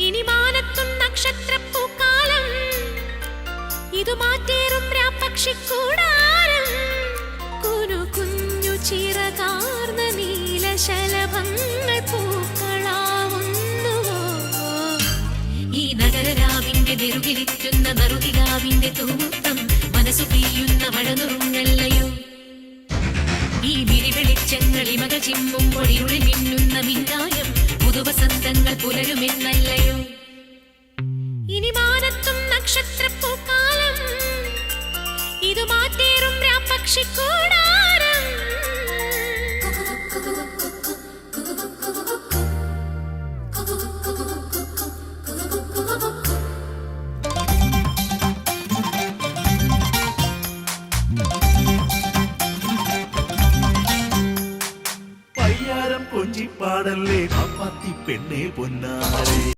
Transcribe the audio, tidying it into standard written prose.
ഇനി മാനത്തും നക്ഷത്രപ്പൂക്കാലം, ഇതു മാറ്റേറും രാപ്പക്ഷിക്കൂടാരം. കുനു കുഞ്ഞു ചിറകാർന്ന നീലശലഭങ്ങൾ പൂക്കളാവുന്നുവോ? ഈ നഗരരാവിന്റെ നെറുകിലിറ്റുന്ന നറുകിലാവിന്റെ തൂമുത്തം മനസ്സു പെയ്യുന്ന മഴനുറുങ്ങല്ലയോ? ഈ വിരിവെളിച്ചങ്ങളിമകൾ ചിമ്മുമ്പോൾ ഇരുളിൽ മിന്നുന്ന മിന്നായം പുതുവസന്തങ്ങൾ പുലരുമെന്നല്ലയോ? ഇനി മാനത്തും നക്ഷത്രപ്പൂക്കാലം, ഇതു മാറ്റേറും രാപ്പക്ഷിക്കൂടാരം. പയ്യാരം കൊഞ്ചിപ്പാടല്ലേ പാപ്പാത്തി പെണ്ണേ പൊന്നാരേ.